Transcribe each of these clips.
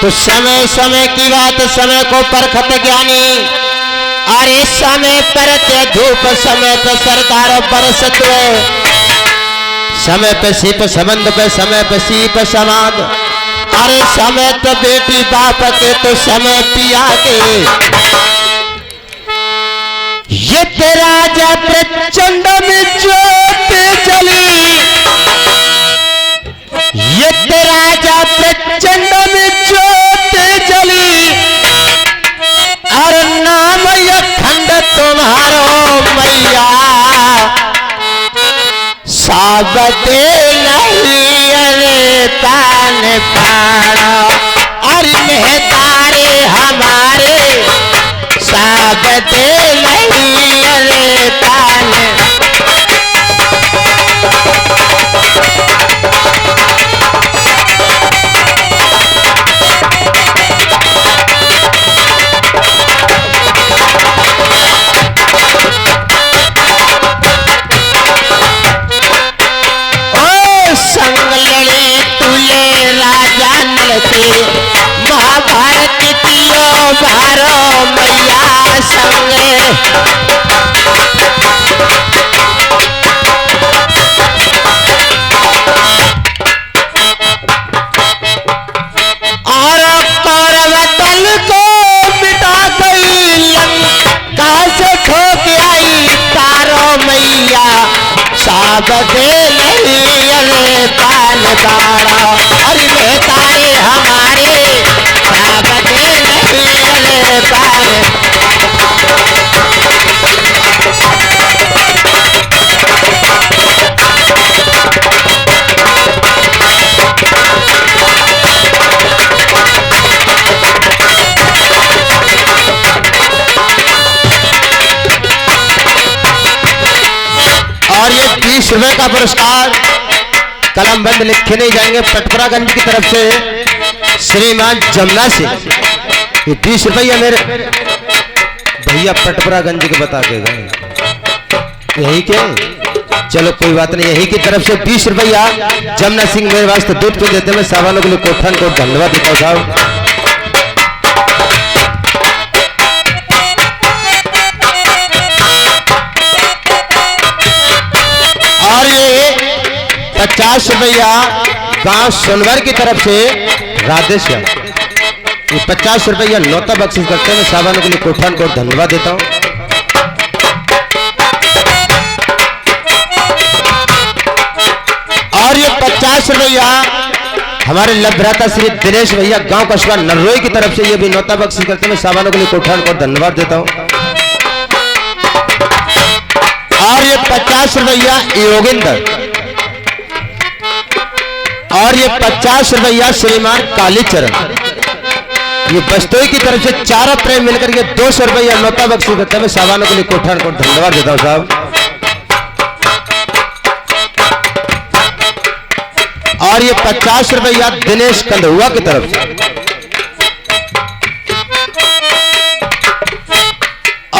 तो समय समय की बात समय को परखत ज्ञानी। अरे समय पर ते धूप समय पे सरदार बरसत समय पे सीप संबंध पे समय पे सीप समाध। अरे समय तो बेटी बाप के तो समय पिया के। ये तेरा राजा प्रचंड में ज्योति जली। ये तेरा राजा प्रचंड में ज्योति जली। और नाम ये खंड तुम्हारो मैया साबते नहीं अरे तान पाड़ा। और मेहतारे हमारे साबते नहीं अरे तान। महाभारत कियो भारो मैया संगे। और कौरव दल को मिटा गई लंका से ठोक आई तारो मैया साबते नहीं अरे पान बाड़ा। अरे मेहतारे हमारे साबते नहीं अरे पान। और ये 20 रुपए का पुरस्कार कलम बंद लिखे नहीं जाएंगे पटपरागंज की तरफ से श्रीमान जमुना से। ये 20 रुपया मेरे भैया पटपरागंज के बता के गए यही के। चलो कोई बात नहीं, यही की तरफ से 20 रुपया जमुना सिंह मेरे वास्ते दूध पी देते। मैं सावालों के लिए कोठन को धन्यवाद देता हूँ साहब। और ये 50 रुपया गांव सोनवर की तरफ से राधेश्याम। ये 50 रुपया नौता बख्शिश करते हैं। मैं सावानों के लिए कोठान को धन्यवाद देता हूं। और ये 50 रुपया हमारे लभ्राता श्री दिनेश भैया गांव कस्बा नरोई की तरफ से ये भी नौता बख्शिश करते हैं। मैं सावानों के लिए कोठान को धन्यवाद देता हूं। और ये 50 रुपया योगिंदर। और ये 50 रुपया श्रीमान कालीचरण। ये बस्तोई की तरफ से चारों प्रेम मिलकर के 200 रुपया नौता बख्शिश करते हैं। सावानों के लिए कोठान को धन्यवाद देता हूं साहब। और ये 50 रुपया दिनेश कंधुआ की तरफ से।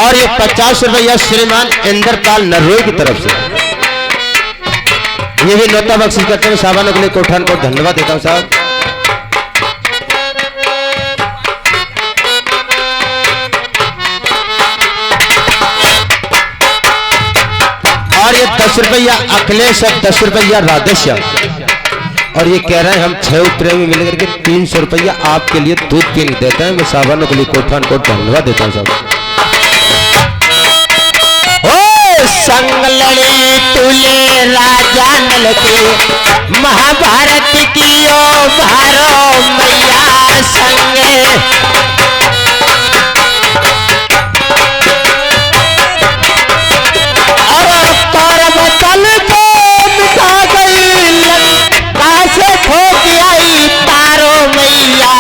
और ये 50 रुपया श्रीमान इंद्रपाल नरोई की तरफ से। ये भी नौता बख्शिश करते हैं। सावानों के लिए कोठान को धन्यवाद देता हूं साहब। और ये 10 रुपया अखिलेश और 10 रुपया राधेश्याम। और ये कह रहे हैं हम 6 प्रेमी मिलकर के 300 रुपया आपके लिए दूध पीने देते हैं। मैं सावानों के लिए कोठान को धन्यवाद देता हूं साहब। संग लड़ी तुले राजा नल के महाभारत कियो भारो मैया संगे। और कौरव दल को मिटा गई लंका से ठोक आई तारो मैया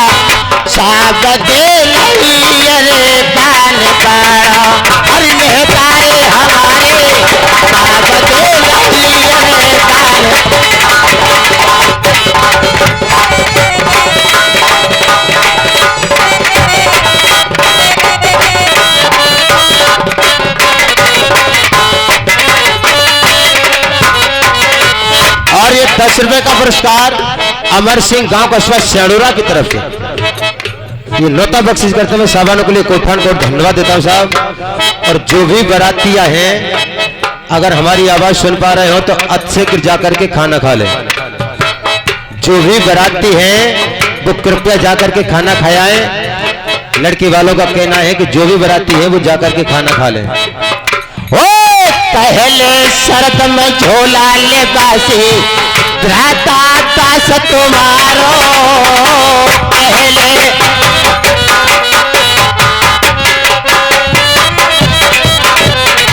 साबते नहीं अरे पान बाड़ा। अरे मेहतारे हमारे साबते नहीं अरे पान। और ये 10 रुपए का पुरस्कार अमर सिंह गांव कस्बा सेडूरा की तरफ से। ये नौता बख्शिश करते हुए साहबानों के लिए कोठान को धन्यवाद देता हूँ साहब। और जो भी बारातियां हैं अगर हमारी आवाज सुन पा रहे हो तो अच्छे गिर जा करके खाना खा ले। जो भी बाराती हैं वो कृपया जाकर के खाना खाएं। लड़की वालों का कहना है कि जो भी बाराती है वो जाकर के खाना खा ले। ओ पहले शरत में झोला ले बासी रहता दास तुम्हारो। पहले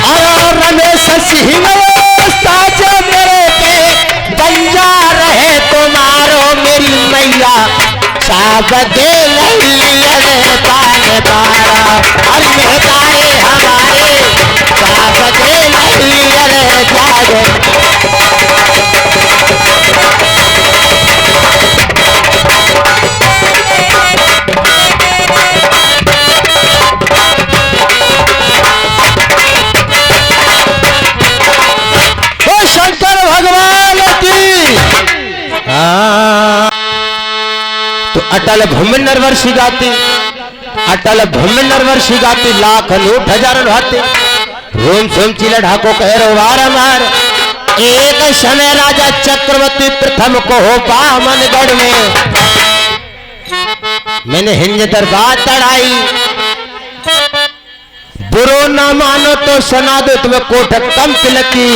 और रमेश सिंह ताज मेरे पे बंजा रहे तुम्हारो। मेरी मैया साब दे पान बारा और मेहताए हमारे साब दे जागे। शंकर भगवान की तो अटल भूमि नरवर्षि गाती, अटल भूमि नरवर्षि गाती, लाख लूट हजार भाते। रोम सोम चिला ढाको कह रो वार मार। एक समय राजा चक्रवर्ती प्रथम को हो बामनगढ़ में मैंने हिंज दरबार चढ़ाई। बुरो ना मानो तो सुना दो तुम्हें कोठ कम तिलकी।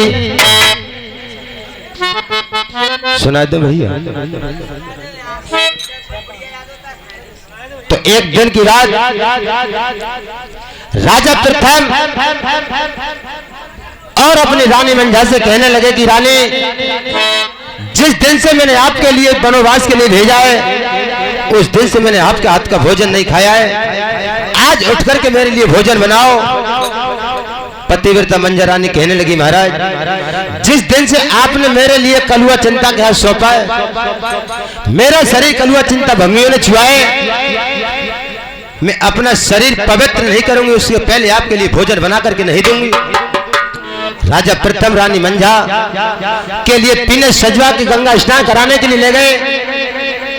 सुना दो भैया। तो एक दिन की रात राजा प्रथम और अपनी रानी मंझा से कहने लगे कि रानी, जिस दिन से मैंने आपके लिए वनवास के लिए भेजा है उस दिन से मैंने आपके हाथ का भोजन नहीं खाया है। आज उठ करके मेरे लिए भोजन बनाओ। पतिव्रता मंझा रानी कहने लगी, महाराज जिस दिन से आपने मेरे लिए कलुआ चिंता के हाथ सौंपा है, मेरा शरीर कलुआ चिंता भंगियों ने छुआए, मैं अपना शरीर पवित्र नहीं करूंगी, उसके पहले आपके लिए भोजन बना करके नहीं दूंगी। राजा प्रथम रानी मंझा के लिए पीने सजवा के गंगा स्नान कराने के लिए ले गए।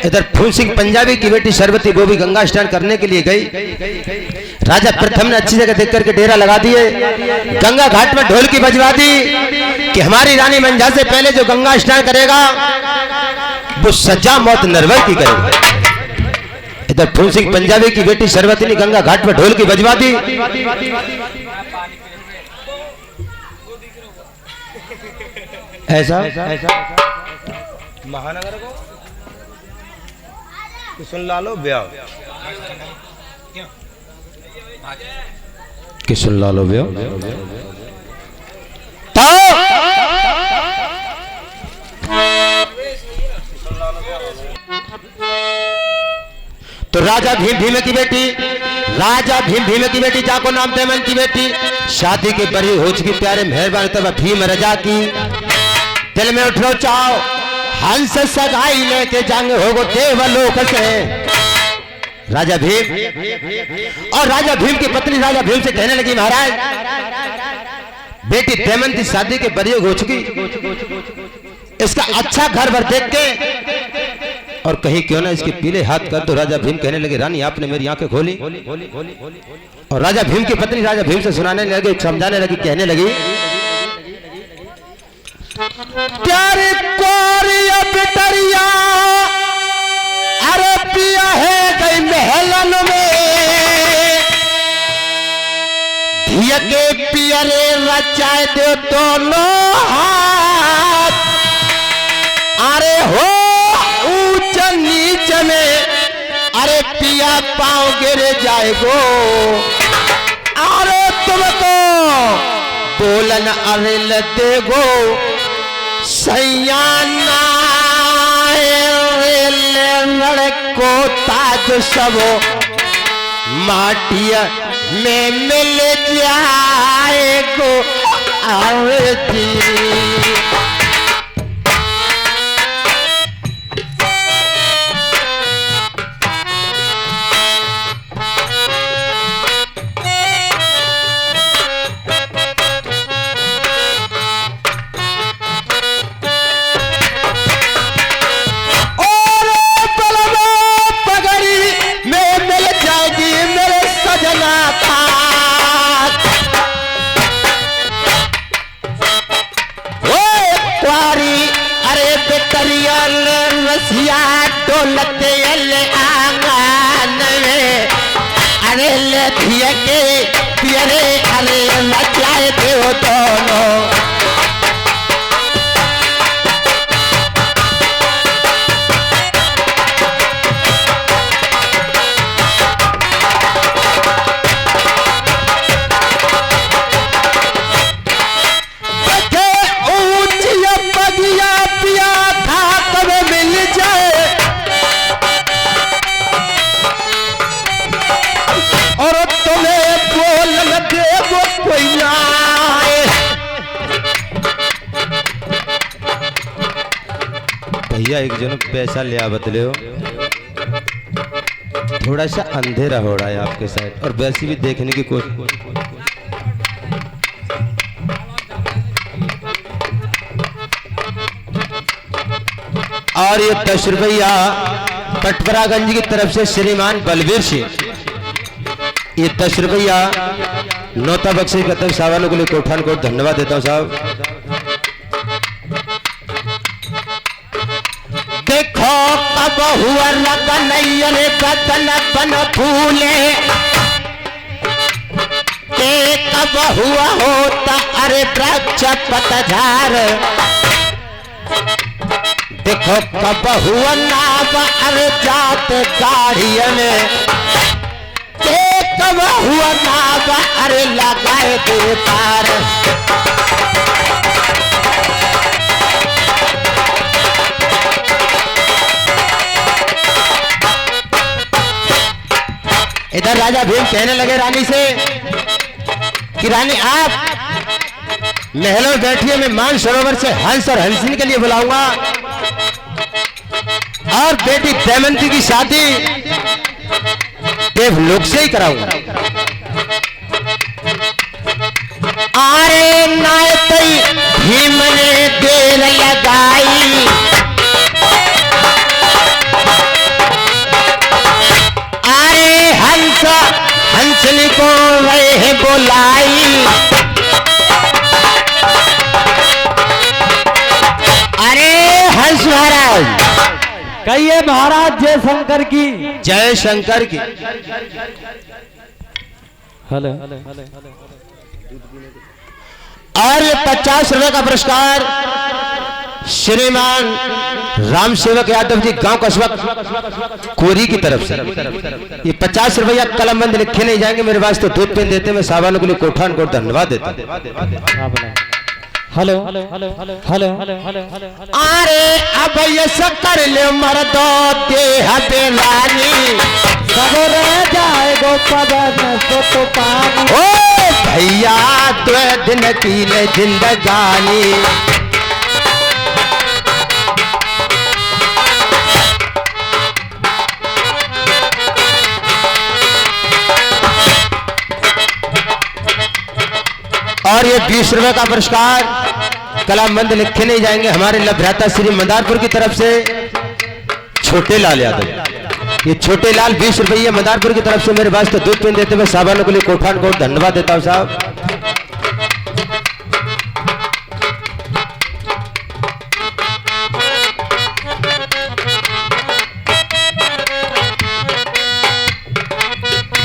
इधर फूल सिंह पंजाबी की बेटी सरवती वो भी गंगा स्नान करने के लिए गई। राजा प्रथम ने अच्छी जगह देख करके डेरा लगा दिए। गंगा घाट में ढोल की बजवा दी कि हमारी रानी मंझा से पहले जो गंगा स्नान करेगा वो सजा मौत नरवर की करेगा। इधर फूल सिंह पंजाबी की बेटी सरवती ने गंगा घाट में ढोल की बजवा दी। ऐसा महानगर को सुन ला लो ब्याह कि सुन ला लो ब्याह। तो राजा भीम भीमे की बेटी, राजा भीम भीमे की बेटी जाको नाम देमन की बेटी शादी के बड़ी हो चुकी प्यारे मेहरबान तब भीम रजा की दिल में उठो चाओ हंस सगाई लेके जंग होगो देवलोक से। राजा भीम और राजा भीम की पत्नी राजा भीम से कहने लगी, महाराज बेटी देमन शादी के बड़ी हो चुकी, इसका अच्छा घर भर देख के और कहीं क्यों ना इसके पीले हाथ कर। तो राजा भीम कहने लगे, रानी आपने मेरी आंखें खोली। और राजा भीम की पत्नी राजा भीम से सुनाने लगे, समझाने लगी, कहने लगी, प्यारे कोरिया बिटरिया अरे पिया है गई महलन में धिया के पियरे रचाए दो दोनों हाथ। अरे हो ऊंच नीच में अरे पिया पाँव गिर जाएगो। अरे तुमको बोलन अरिल देगो सैयाना को ताज सबो माटिया में मिल जाएगो। आरती बोलते अले आंगन में अरे ले थिया के पियरे अरे मचाए देव दोनों भैया एक जन पैसा ले आ बतले हो थोड़ा सा अंधेरा हो रहा है आपके साइड और वैसे भी देखने की कोशिश और ये 10 रुपया पटपरागंज की तरफ से श्रीमान बलबीर सिंह ये 10 रुपया नौता बख्शी कतक साहब के लिए कोठान को धन्यवाद देता हूँ साहब। देखो कब हुआ लगन रे बदन बन फूले के कब हुआ होता अरे वृक्ष पतझर देखो कब हुआ नाव अरे जात गाड़िया में के कब हुआ नाव अरे लगाए दे पार इधर राजा भीम कहने लगे रानी से कि रानी आप महलों में बैठिए मैं मान सरोवर से हंस और हंसिनी के लिए बुलाऊंगा और बेटी दमयंती की शादी देवलोक से ही कराऊंगा। अरे नायतई भीम ने देर लगाई हंसनी को वह बुलाई अरे हंस महाराज कहिए महाराज जय शंकर की जय शंकर की। हेलो और ये 50 रुपए का पुरस्कार श्रीमान राम सेवक यादव जी गांव कस्बा कोरी की तरफ से ये 50 रुपया कलम बंद लिखे नहीं जाएंगे मेरे पास तो दूध पेन देते मैं साहबानों के लिए कोठान को धन्यवाद देता हूं। हेलो हेलो हेलो अरे अब ये कर ले मर्दो देह बेलानी सब रह जाए गो पवन तो पानी ओ भैया 2 दिन की ले जिंदगानी और ये 20 रुपए का पुरस्कार कलामंद लिखे नहीं जाएंगे हमारे लभ्राता श्री मदारपुर की तरफ से छोटे लाल यादव ये छोटे लाल 20 रुपये मदारपुर की तरफ से मेरे पास तो दूध पेन देते हुए साहबानों के लिए कोठान को धन्यवाद देता हूं साहब।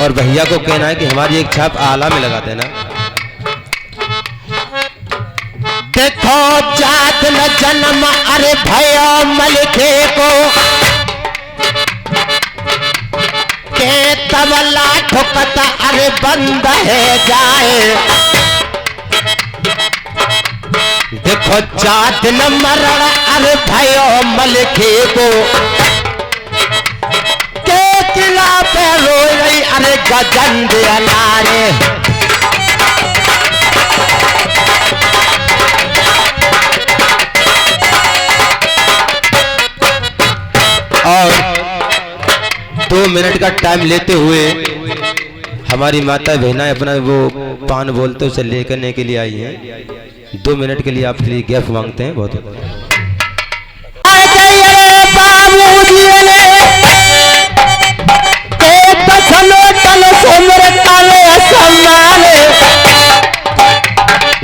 और भैया को कहना है कि हमारी एक छाप आला में लगा देना। देखो जात न जन्म अरे भयो मलिके को के तबला ठुकत अरे बंद है जाए देखो जात न मरण अरे भयो मलिके को के किला पे रो रही अरे गजंद अनारे और 2 मिनट का टाइम लेते हुए हमारी माता बहना अपना वो पान बोलते उसे लेकर के लिए आई है 2 मिनट के लिए आपके लिए गैप मांगते हैं बहुत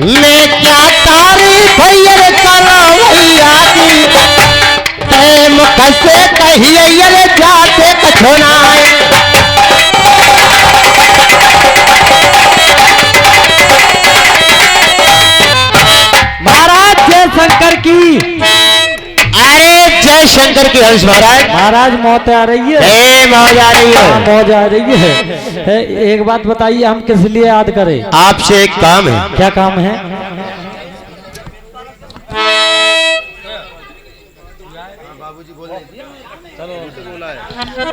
मैं क्या तारीफ भैया करा भैया की मुख से कहिए ये जाते कछोनाए। महाराज जय शंकर की। अरे जय शंकर की हंस महाराज। महाराज मौत आ रही है। मौज आ रही है। मौज आ रही है। एक बात बताइए, हम किस लिए याद करें? आपसे एक काम है। क्या काम है?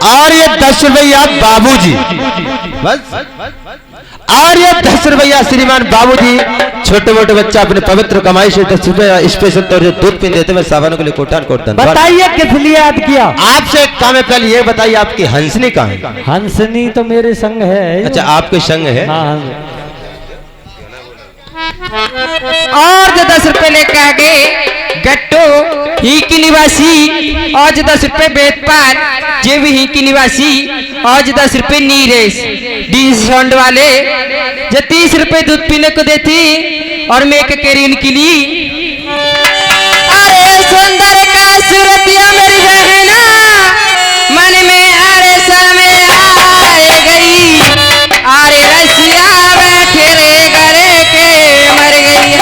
और ये 10 रुपया बाबूजी, बस। और ये 10 रुपया श्रीमान बाबूजी, छोटे मोटे बच्चा अपने पवित्र कमाई से 10 रुपया स्पेशल तौर से दूध पी देते हुए सावनों के लिए कोटान कोटन। बताइए किस लिए याद किया? आपसे एक काम है, पहले ये बताइए आपकी हंसनी कहाँ है? हंसनी तो मेरे संग है। अच्छा, आपके संग है। हाँ। और जो 10 रुपए लेके आ गए गट्टो ही की निवासी, और जो 10 रुपए बेदपाल जे भी ही की निवासी, और जो 10 रुपए नीरेश डीज साउंड वाले, जो 30 रुपए दूध पीने को देती और मैं केरीन के लिए। अरे सुंदर का सूरतिया मेरी बहना, मन में अरे समय आए गई, अरे रसिया बैठे रे गरे के मर गई।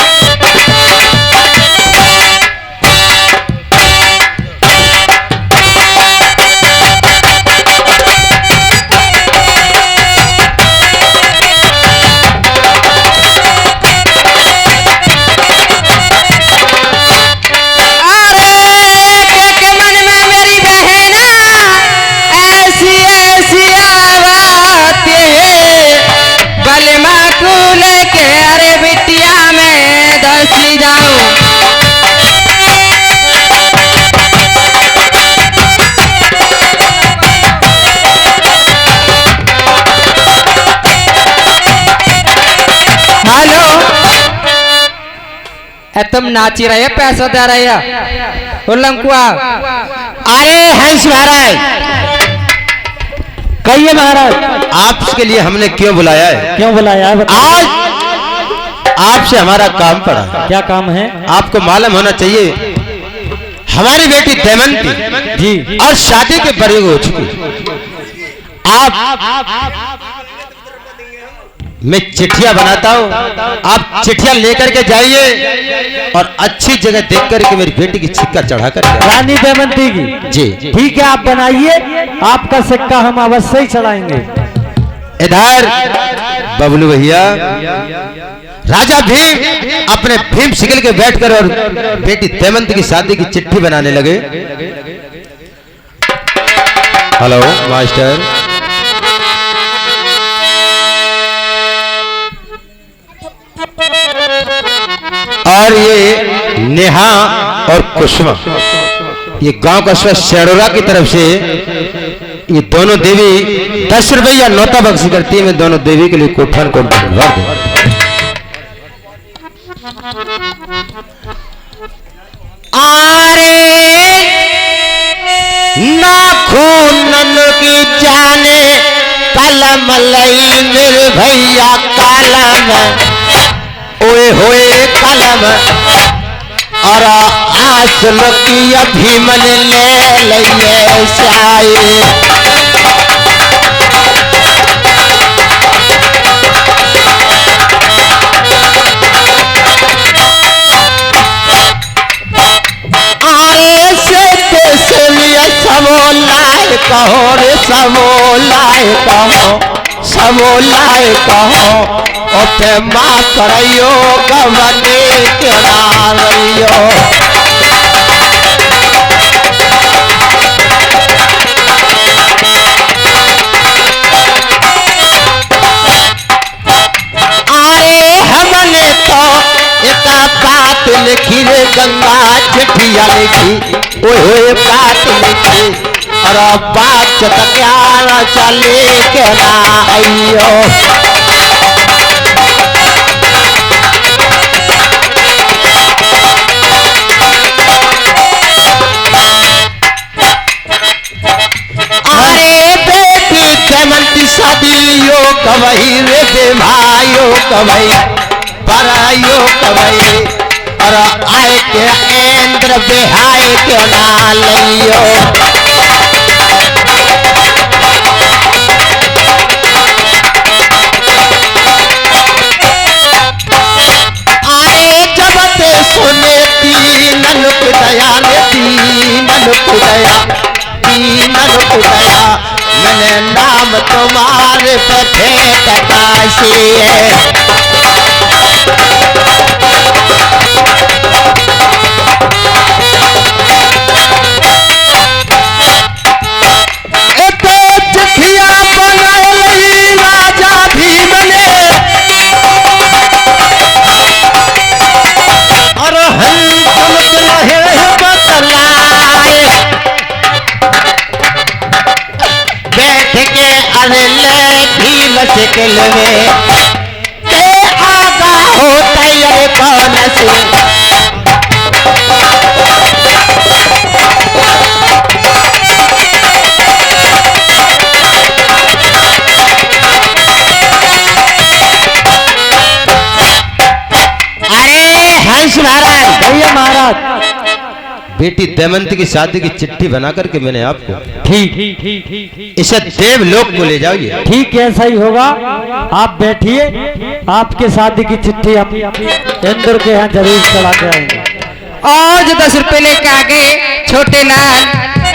तुम नाची रहे पैसा दे रहे लंकुआ। अरे हंस महाराज, कहिए महाराज, आपके लिए हमने क्यों बुलाया है? क्यों बुलाया है? आज आपसे हमारा काम पड़ा। क्या काम है? आपको मालूम होना चाहिए, हमारी बेटी देवंती जी और शादी के बरग हो चुकी। आप मैं चिट्ठियां बनाता हूं, आप चिट्ठियां लेकर के जाइए और अच्छी जगह देख कर के मेरी बेटी की छिक्का चढ़ा कर रानी देवंती की। जी ठीक है, आप बनाइए, आपका सिक्का हम अवश्य ही चढ़ाएंगे। इधर बबलू भैया, राजा भीम अपने भीम शिकल के बैठकर और बेटी देवंती की शादी की चिट्ठी बनाने लगे। हेलो मास्टर, और ये नेहा और कुसुमा, ये गांव कस्बा शेरोरा की तरफ से ये दोनों देवी 10 रुपया नौता बख्शी करती है। मैं दोनों देवी के लिए कोठान कोट भर दूं। आरे नाखून की जाने कलम लई मेरे भैया कलम, ओए होए कलम, और आसल की भीमन ले लइए साई। आरे से सबो लाए कहो रे, सबो लाए कहो, सबो लाए कहो, ओते माँ करियो गवने केड़ा रहियो। आरे हमने तो एक बात लिखी रे गंगा चिट्ठिया लिखी, ओए बात लिखी, और बात क्या चले के ना आइयो। अरे बेटी देवंती शादी यो कवई रे भाइयो कवई, बरायो कवई, और आए के इंद्र बिहाय क्यों ना लियो आए जब ते सुने दीनन की दया ने दीनन की दया दीनन की दया मैंने नाम तुम्हारे पे फेंक काशी है शिकल में के आगा होता ये कौन से अरे हंस महाराज भैया महाराज बेटी दमयंती की शादी की चिट्ठी बना करके मैंने आपको ठीक इसे देवलोक को ले जाइए। ठीक है, सही होगा। आप बैठिए, आपके शादी की चिट्ठी हम इंद्र के यहाँ जरूर चला के आएंगे। और जो 10 रुपए लेके आ गए छोटे लाल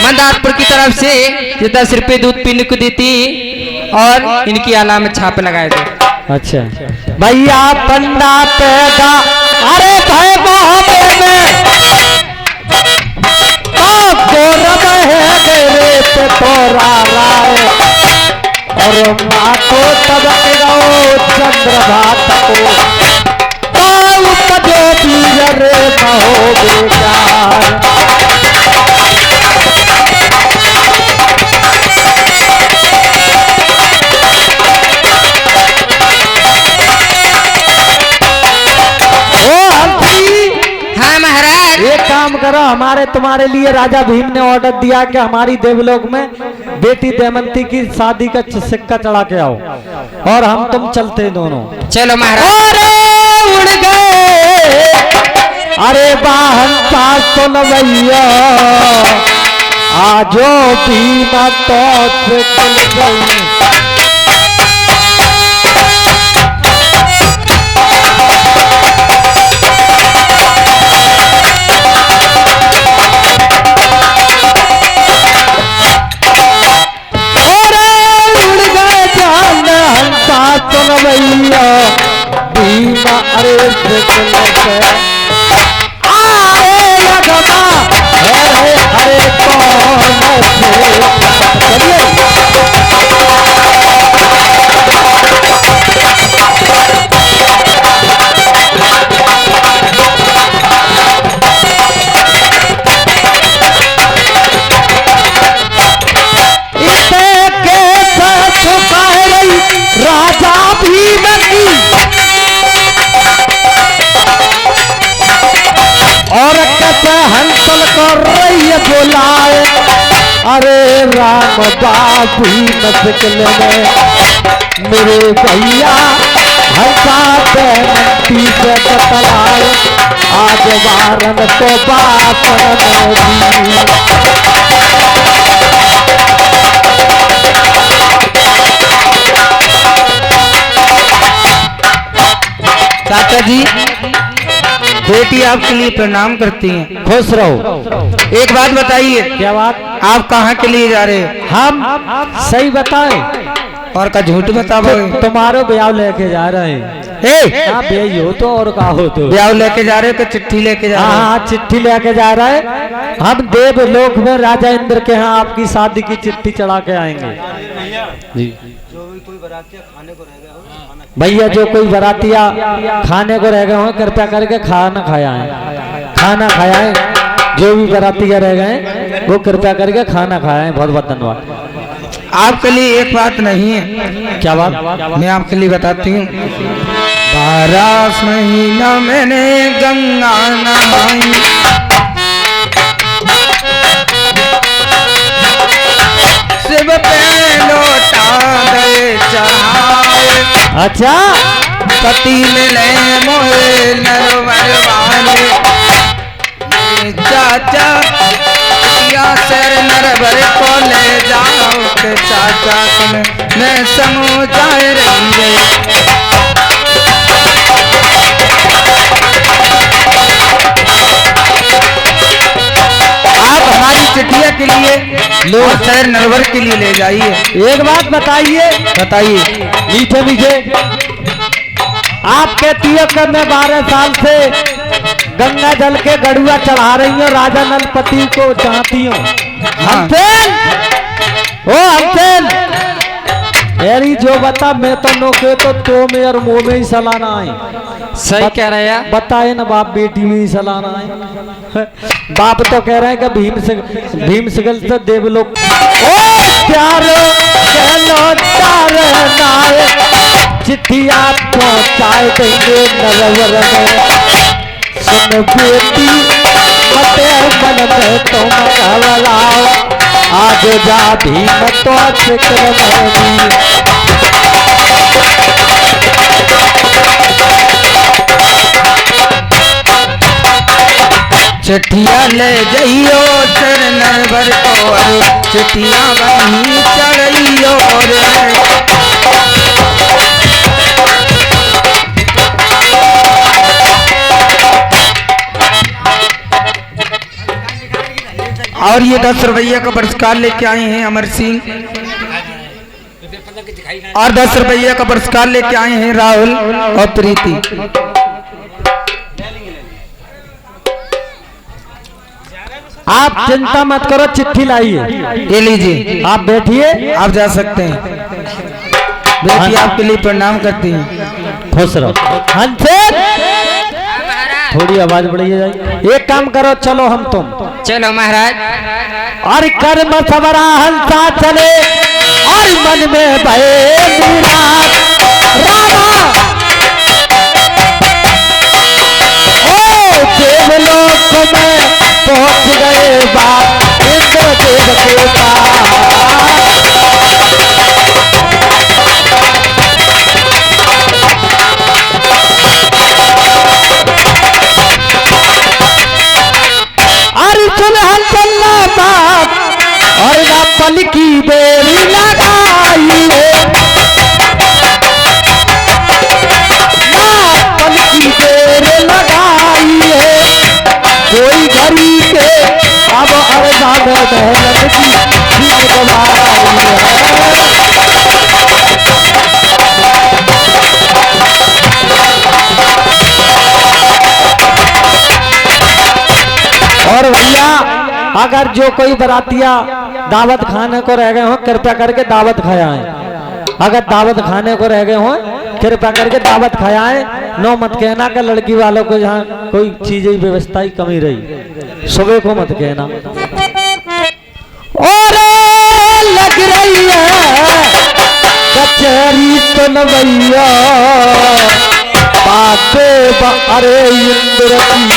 मंदारपुर की तरफ से जो 10 रुपए दूध पीने को देती और इनकी आला में छाप लगाए दो। अच्छा भैया पंडा पैदा अरे भाई मोहम्मद में गौरव है गेरे पे तोरा राय और माँ को तब चंद्रभात को जो पीर रे महो बेकार एक काम करो, हमारे तुम्हारे लिए राजा भीम ने ऑर्डर दिया कि हमारी देवलोक में बेटी दमयंती की शादी का सिक्का चढ़ा के आओ और हम तुम चलते दोनों। चलो महाराज। अरे उड़ गए अरे वाहन पास तो नवैया आजो भीम तो चल गई। भैया भीमा अरे अरे कौन राजा भीम की और कैसे हंसल कर रही बुलाए अरे राम बाबू मस्किल में मेरे भैया हंसा दमयंती से बतलाए आज वारन तो बापन चाचा जी बेटी आपके लिए प्रणाम करती हैं। खुश रहो। एक बात बताइए, क्या बात? आप कहाँ के लिए जा रहे हो? हम सही बताएं और का झूठ बताओगे? तुम्हारो ब्याह लेके जा रहे हैं। आप यही हो तो और का हो तो ब्याह लेके जा रहे हो तो चिट्ठी लेके जा रहे हो? हाँ चिट्ठी लेके जा रहे हैं। हम देवलोक में राजा इंद्र के यहाँ आपकी शादी की चिट्ठी चढ़ा के आएंगे जी। भैया जो कोई बरातिया खाने को रह गए हो कृपया करके खाना खाया है, खाना खाया है। जो भी बरातिया रह गए वो कृपया करके खाना खाया है। बहुत बहुत धन्यवाद। आपके लिए एक बात नहीं है। क्या बात? मैं आपके लिए बताती हूँ। 12 महीना मैंने गंगा नहाई, शिव पे लोटा गए चढ़ाए। अच्छा पति मिले मोहे नरवर रे चाचा या सर नरवर को ले जाओ के चाचा तुम मैं समझाए रहेंगे। आप हमारी चिट्ठिया के लिए लो सर नरवर के लिए ले जाइए। एक बात बताइए, बताइए। मीठे मीठे, आप कहती है कि मैं 12 साल से गंगा जल के गड़ुआ चढ़ा रही हूँ, राजा नलपति को चाहती हूँ। हंसेन, ओ हंसेन, यारी जो बता मैं तो नौके तो मेरे मुंह में ही सलाना है। सही कह रहे हैं। बताए ना बाप बेटी में ही सलाना है। बाप तो कह रहे हैं कि भीम सगल से देवलोक ओ प्यार कहलो तार नाय चिट्ठिया पहुंचाए देंगे नरवर में। सुन बेटी मते मन में तुम घबराओ, आज जा भीम तो फिक्र नहीं। चिट्ठिया ले जाइयो सर नरवर को, चिट्ठिया वहीं चढ़ियो रे। और ये 10 रुपये का पुरस्कार लेके आए हैं अमर सिंह, और 10 रुपये का पुरस्कार लेके आए हैं राहुल और प्रीति। आप चिंता मत करो, चिट्ठी लाइए। ये लीजिए, आप बैठिए, आप जा सकते हैं। बेटी आपके लिए प्रणाम करती हैं। खुश रहो। हंसेन, थोड़ी आवाज बढ़ाइए जाए। एक काम करो, चलो हम तुम चलो महाराज। और कर्म सबरा हंसा चले और मन में भय निराश। रामा ओ देवलोक में पहुंच गए बाप इंद्रदेव के पास। सुलहन चलना बाप और ना पल की बेरी लगाई है, ना पल की बेरी लगाई है। कोई घड़ी के अब अर्धा में मेहनत की दवाई है। और भैया अगर जो कोई बरातिया दावत खाने को रह गए हो कृपया करके दावत खायाएं। अगर दावत खाने को रह गए हो कृपया करके दावत खायाएं। नो मत कहना कि लड़की वालों को जहाँ कोई चीजें व्यवस्था ही कमी रही, सुबह को मत कहना। और लग रही है कचहरी सुन भैया बातें अरे इंद्र की।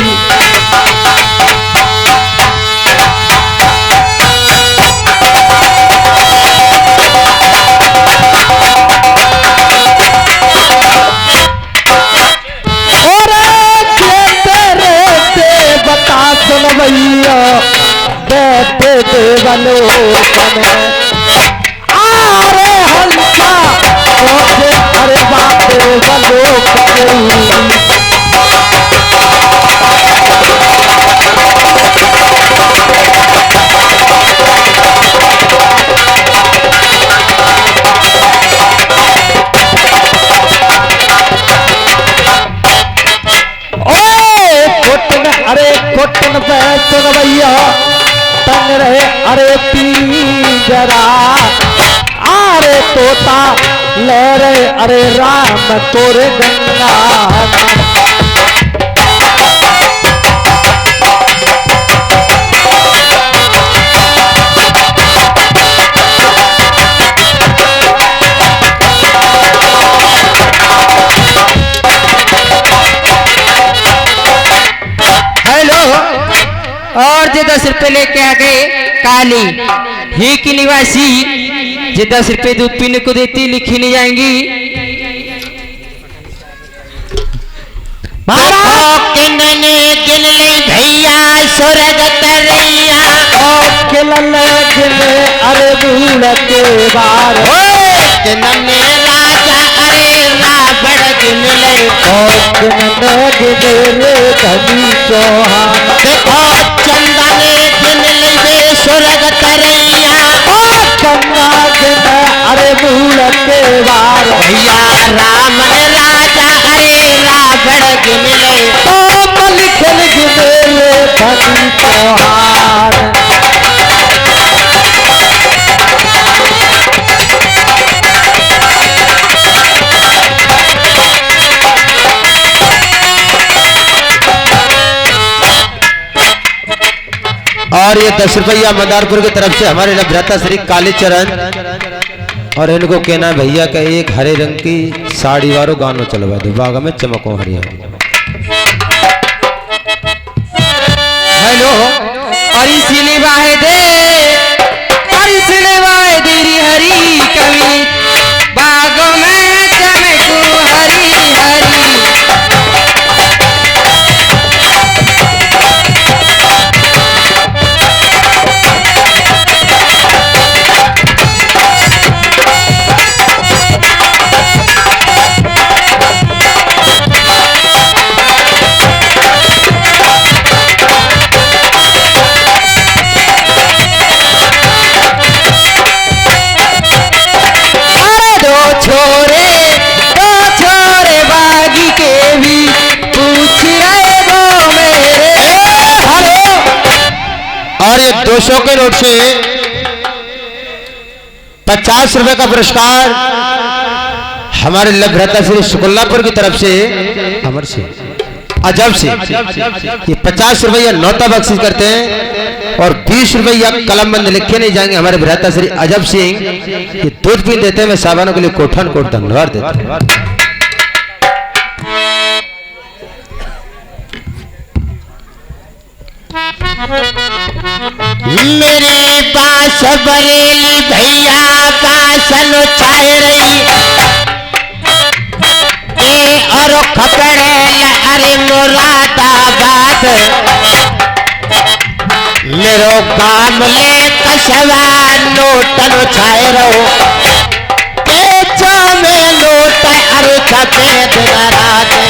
भैया बैठे देवलोक में आरे हल्का पहुंचे अरे बाप देवलोक कुटन पे सुन भैया तंग रहे अरे पीजरा। अरे तोता ले रहे अरे राम तोरे गंगा। और जो 10 रुपए लेके आ गए काली ही की निवासी, जो 10 रुपए दूध पीने को देती लिखी नहीं जाएंगी। किनने गिन ली भैया स्वर्ग तरैया किलन गिन अरे भूल के बार किनने राजा अरे रावण गिन ले किलन गिन रे धनी चौहान देखो चंदा ने गिन ली वे स्वर्ग तरैया चंदा गिन अरे भूल के बार भैया राम ने राजा अरे रावण गिन ले लिखल गिन रे धनी चौहान और ये 10 रुपया मदारपुर की तरफ से हमारे भ्राता श्री कालीचरण और इनको कहना भैया का एक हरे रंग की साड़ी वालों गानों चलवा दो बाग में चमको हरिया। हेलो और इसलिए वाहे दे और इसलिए वाहे देरी हरी कवि बागों में चमकू हरी हरी और ये 200 के नोट से 50 रुपए का पुरस्कार हमारे लभ्रता श्री शुक्लापुर की तरफ से अमर से अजब से ये 50 रुपया नौता बख्शिश करते हैं और 20 रुपया कलमबंद लिखे नहीं जाएंगे हमारे भ्राता श्री अजब सिंह ये दूध पी देते हैं मैं साबानों के लिए कोठन कोट धन्यवाद देता हूं। मेरी बास बरेली भैया बासन छाए रही ए और खपड़ेल अरे मुरादाबाद मेरो काम ले कसवा नोटन छाए रहो ए जो में नोट अरे छपे दिन रात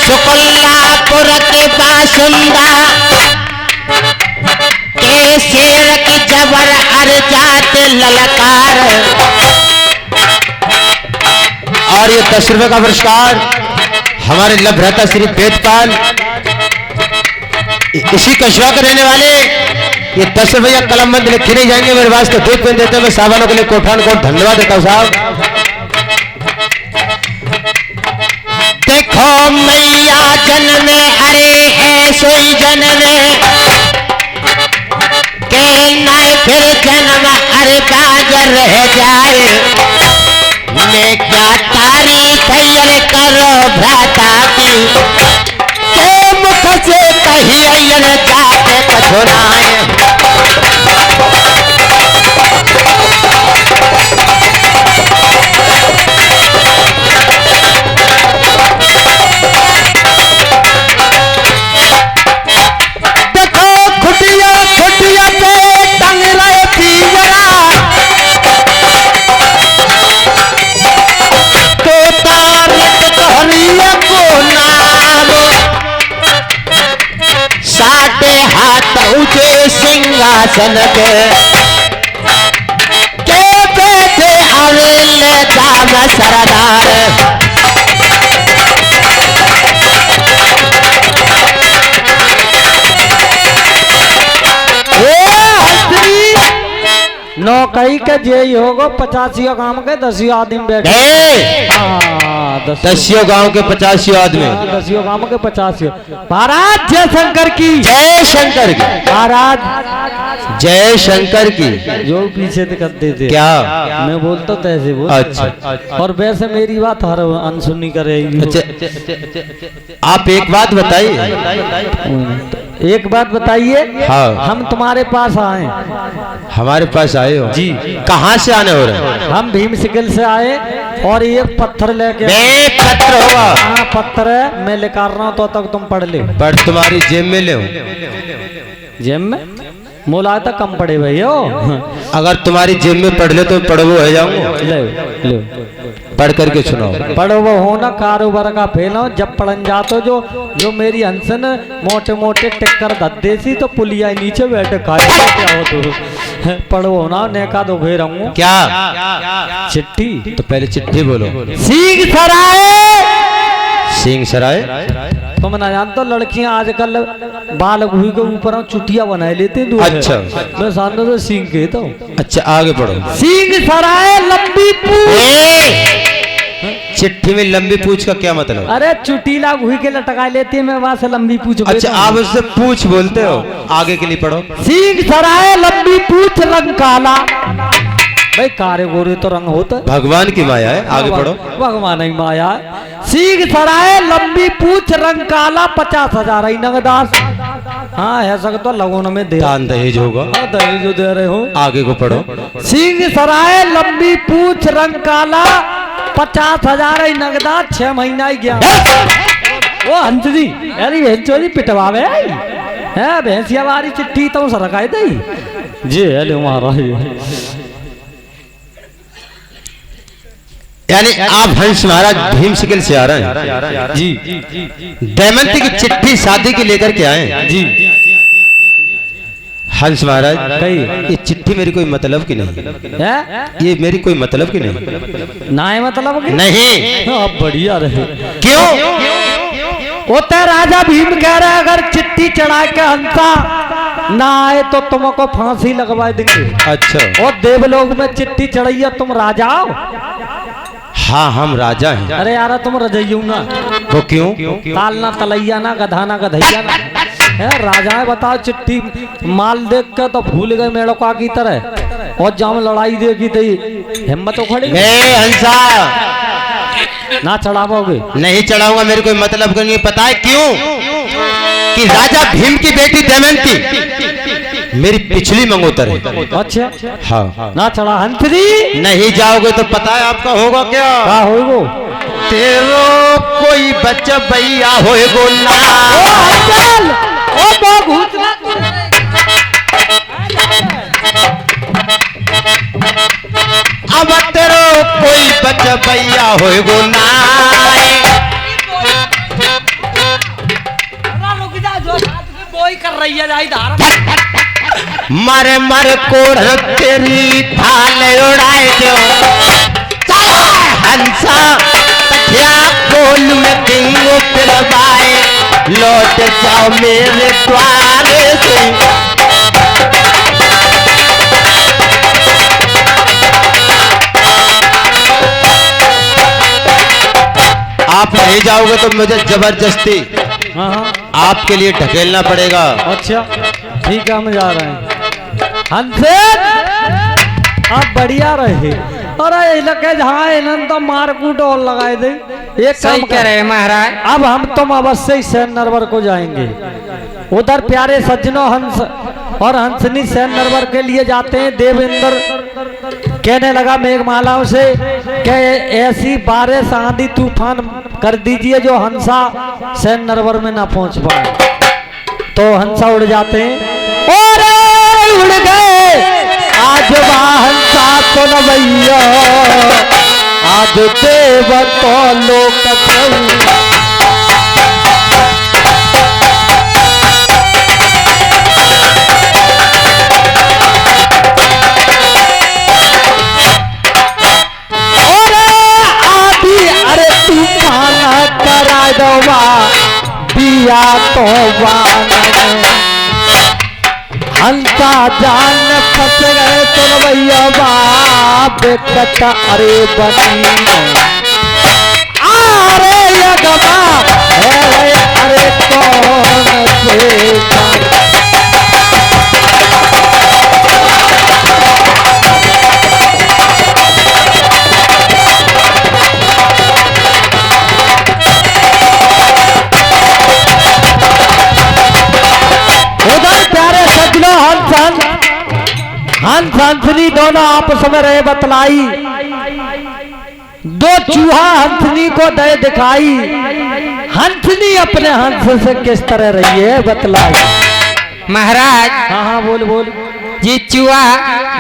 शुक्लापुर के बासिंदा के शेर की जबर अर जाते ललकार और ये 10 रुपए का पुरस्कार हमारे लभ्रता श्री वेदपाल इसी कशवा के रहने वाले ये 10 रुपया कलमबंद लिखे नहीं जाएंगे मेरे पास तो दूध पीन देते हैं मैं साबानों के लिए कोठान कोट धन्यवाद देता हूँ साहब। देखो मैया जन्मे अरे ऐसो ही जन्मे के नाय फिर जन्म अरे बाजर रह जाए मैं क्या तारीफ अरे करो भ्राता की के मुख से कही अयन जाके कछुराए सिंहासन के बैठे अवेल दाम सरदार नौकरी के जे होगो 85 गांव के 10 आदमी बैठे 10 गांव के 85 आदमी 10 गांव के 85 महाराज जय शंकर की जय शंकर की महाराज जय शंकर की। जो पीछे से करते थे क्या? मैं बोलता तो ऐसे बोल। अच्छा। और वैसे मेरी बात हर अनसुनी करेगी। अच्छा आप एक बात बताइए। एक बात बताइए। हाँ। हम तुम्हारे पास आए। हमारे पास आए हो जी। कहाँ से आने हो रहे हैं? हम भीम सिकल से आए और ये पत्थर लेके। पत्र होगा। हाँ पत्थर है, मैं लेकर रहा हूँ तो तक तुम पढ़ ले। पर तुम्हारी जेब में ले जेब में मोला तक कम पड़े भैया। अगर तुम्हारी जेब में पढ़ ले तो पढ़ो हो जाऊंगा। ले ले पढ़ करके सुनाओ। पढ़ो वो हो ना कारोबार का फेल हो जब पढ़न जातो जो जो मेरी हंसन मोटे मोटे टिक्कर धद्दे सी तो पुलिया नीचे बैठे खाए क्या हो तो पढ़ो ना नेका दो घेर रहूं। क्या? चिट्ठी। तो पहले चिट्ठी बोलो। सिंह सराय। सिंह सराय। तुम ना जानते लड़कियां आजकल बाल हुई के ऊपर चुटिया बनाए लेते हैं। अच्छा। मैं सामने तो सिंह कहता हूँ। अच्छा आगे पढ़ो। सिंह सराय लंबी पूछ। चिट्ठी में लंबी पूछ का क्या मतलब? अरे चुटीला घुई के लटका लेते हैं, मैं वहां से लंबी पूछ। अच्छा आप उससे पूछ बोलते हो। आगे के लिए पढ़ो। सिंह सराय लंबी पूछ रंग काला। भाई कारे गोरे तो रंग होता है। भगवान की माया है। आगे पढ़ो। भगवान ही माया है। सिंह सराय लंबी पूछ रंग काला 50,000 ही नगदास। हाँ है सकता लगोन में दे। दान दहेज होगा। दहेज जो दे रहे हो। आगे को पढ़ो। सिंह सराय लंबी पूछ रंग काला 50,000 ही नगदा 6 महीना ही गया। वो हंसदी अरे भेंचोरी पिटवावे है भैंसिया वाली चिट्ठी तो सरकाए दई जी हेलो महाराज। यानी आप हंस महाराज भीम सिकल से आ रहे हैं जी। दमयंती की चिट्ठी शादी की लेकर के आए जी। हंस महाराज कही ये चिट्ठी मेरी कोई मतलब की नहीं है। ये मेरी कोई मतलब की नहीं। ना है मतलब कि नहीं। अब बढ़िया रहे। क्यों? होता राजा भीम कह रहा है अगर चिट्ठी चढ़ा के हंसा ना आए तो तुमको फांसी लगवा देंगे। अच्छा। और देवलोक में चिट्ठी चढ़ाई है तुम राजा हो। हाँ हम राजा हैं। अरे यार तुम रजइयू ना। वो क्यों? ताल ना तलैया ना गधा ना गधैया ना है राजा है। बताओ चिट्ठी माल देख के तो भूल गए मेड़का की तरह और जब लड़ाई देखी थी हिम्मत उखड़ी। हंसा ना चढ़ाओगे? नहीं चढ़ाऊंगा। मेरे कोई मतलब नहीं। पता है क्यों? कि राजा भीम की बेटी दमयंती मेरी पिछली मंगोतर है। अच्छा। हाँ। ना चढ़ा हंसरी। नहीं जाओगे तो पता है आपका होगा क्या? क्या होगो? तेरो कोई बच्चा भैया होएगो ना। अब तेरो कोई बच्चा भैया होएगो ना। कर रही है मर मर कोढ़ तेरी थाल उड़ाए दो। हंसा तकिया खोल में दिंगो फिरवाए लौट जाओ मेरे द्वारे से। आप नहीं जाओगे तो मुझे जबरदस्ती आपके लिए ढकेलना पड़ेगा। अच्छा ठीक है हम जा रहे हैं। हंसे आप बढ़िया रहे। अरे इलाके जहाँ तो मारकूट और लगाए दे। एक सही कह रहे हैं महाराज। अब हम तुम अवश्य ही सैन नरवर को जाएंगे। उधर प्यारे सज्जनों हंस और हंसनी सैन नरवर के लिए जाते हैं। देवेंद्र कहने लगा मेघमालाओं से कि ऐसी बारिश आंधी तूफान कर दीजिए जो हंसा सैन नरवर में ना पहुंच पाए। तो हंसा उड़ जाते हैं और उड़ गए आज हंसा तो नवैया आज देव तो लोक दिया तो हंसा जान फंस गए तो भैया बाप कट अरे बनी अरे यगमा अरे कौन से यशोदा आपस में रहे बतलाई, दो चूहा हंसनी को दे दिखाई, हंसनी अपने हंस से किस तरह रही है बतलाई। महाराज हाँ हाँ बोल बोल। ये चूहा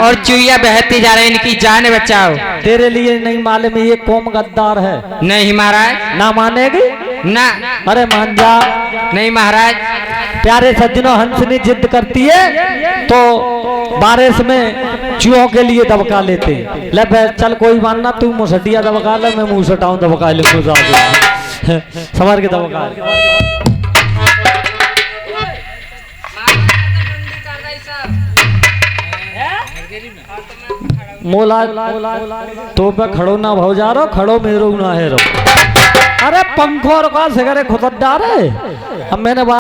और चूहिया बहते जा रहे हैं, इनकी जान बचाओ। तेरे लिए नहीं मालूम ये कौम गद्दार है। नहीं महाराज। ना मानेगी ना। अरे मान जा। नहीं महाराज। प्यारे सज्जनों, हंसनी जिद करती है तो बारिश में चूहों के लिए दबका लेते हैं। ले चल कोई मानना, तू मुसटिया दबका ले, मैं मुसटाऊं दबका ले, समझ के दबका ले। मोला तो पे खड़ो ना भाव जा रहो, खड़ो मेरो ना है रो। अरे पंखों का सिगरे खुद डारे। अब मैंने